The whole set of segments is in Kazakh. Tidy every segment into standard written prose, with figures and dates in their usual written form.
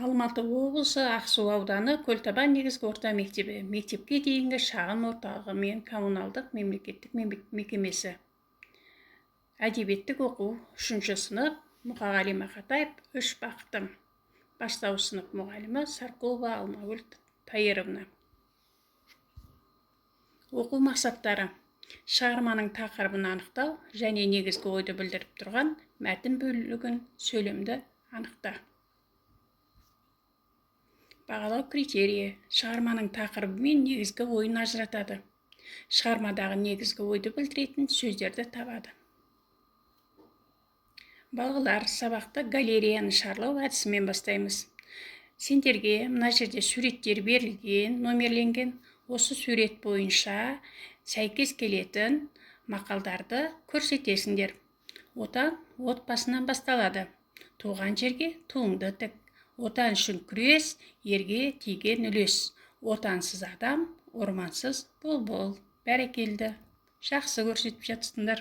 Алматы облысы Ақсу ауданы Көлтабан негізгі орта мектебі, мектепке дейінгі шағын орталығы мен коммуналдық мемлекеттік мекемесі. Әдебиеттік оқу 3-ші сынып, Мұқағали Мақатаев 3 бақытым. Бастауыш сынып мұғалімі Сарқұлова Алмагүл Тайыровна. Оқу мақсаттары: шығарманың тақырыбын анықтау және негізгі ойды білдіріп тұрған мәтін бөлігін сөйлемді анықта. Бағалау критерийі: шығарманың тақырыбы мен негізгі ойын ажыратады. Шығармадағы негізгі ойды білдіретін сөздерді табады. Балалар, сабақты галереяны шарлау әдісімен бастаймыз. Сендерге мына жерде суреттер берілген, номерленген. Осы сурет бойынша сәйкес келетін мақалдарды көрсетесіңдер. Отан отбасынан басталады. Туған жерге туыңды тік. Отан үшін күрес, ерге тиген үлес. Отансыз адам, ормансыз бұлбұл. Бәрекелді. Жақсы көрсетіп жатсыңдар.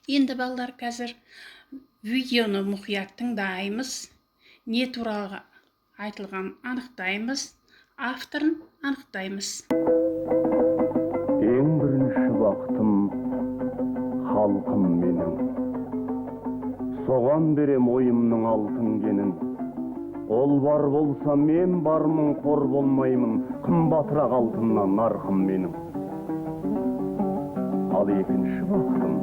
Енді балалар, қазір видеоны мұқият тыңдаймыз. Не туралы айтылған анықтаймыз. Авторын анықтаймыз. Ең бірінші бақытым халқым менің. Соған берем ойымның алтын кенін. Ол бар болса мен бармын, қор болмаймын. Қымбатырақ алтыннан нарқым менің. Ал екінші бақытым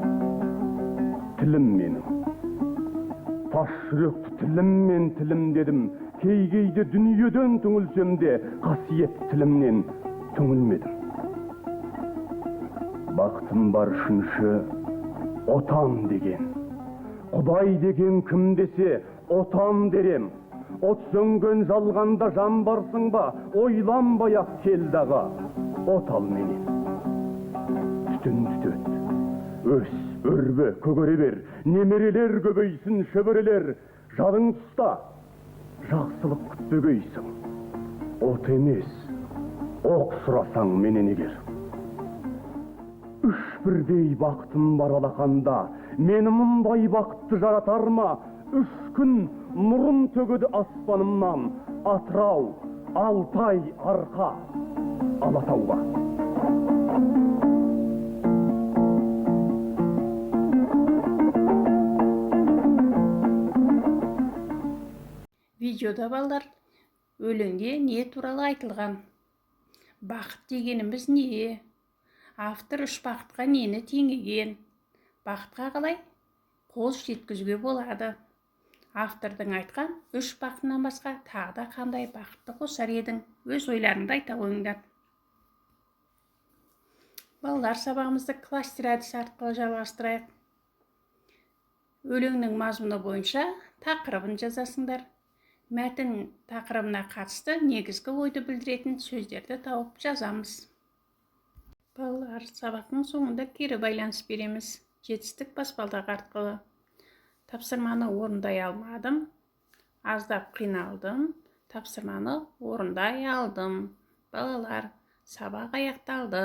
тілім менің. Таш жүректі тілім мен тілім дедім. Кейде дүниеден түңілсем де, қасиет тілімнен түңілмедім. Бақытым бар үшінші отан деген. Құдай деген кім десе, отан дерем. От сөнген жалғанда жан барсың ба, ойланбай-ақ кел дағы, от ал менен. Түтін түтет, өс, өрбе, көгере бер, немерелер көбейсін, шөберелер, жадың тұста, жақсылық күтпегейсің. От емес, оқ сұрасаң менен егер. Үш бірдей бақытым бар алақанда, мені мұндай бақытты жаратар ма? 3 күн нұрын төгеді аспанымнан, Атырау, Алтай, Арқа, Алатауға. Видеода балалар, өлеңде не туралы айтылған? Бақыт дегеніміз не? Автор 3 бақытқа нені теңеген? Бақытқа қалай қол жеткізуге болады? Автордың айтқан 3 бақытынан басқа тағы да қандай бақытты қосар едің? Өз ойларыңды айта қойыңдар. Балалар, сабағымызды кластер әдісі арқылы жалғастырайық. Өлеңнің мазмұны бойынша тақырыбын жазасыңдар. Мәтін тақырыбына қатысты негізгі ойды білдіретін сөздерді тауып жазамыз. Балалар, сабақтың соңында кері байланыс береміз. Жетістік баспалдақ арқылы. Тапсырманы орындай алмадым. Аздап қиналдым. Тапсырманы орындай алдым. Балалар, сабақ аяқталды.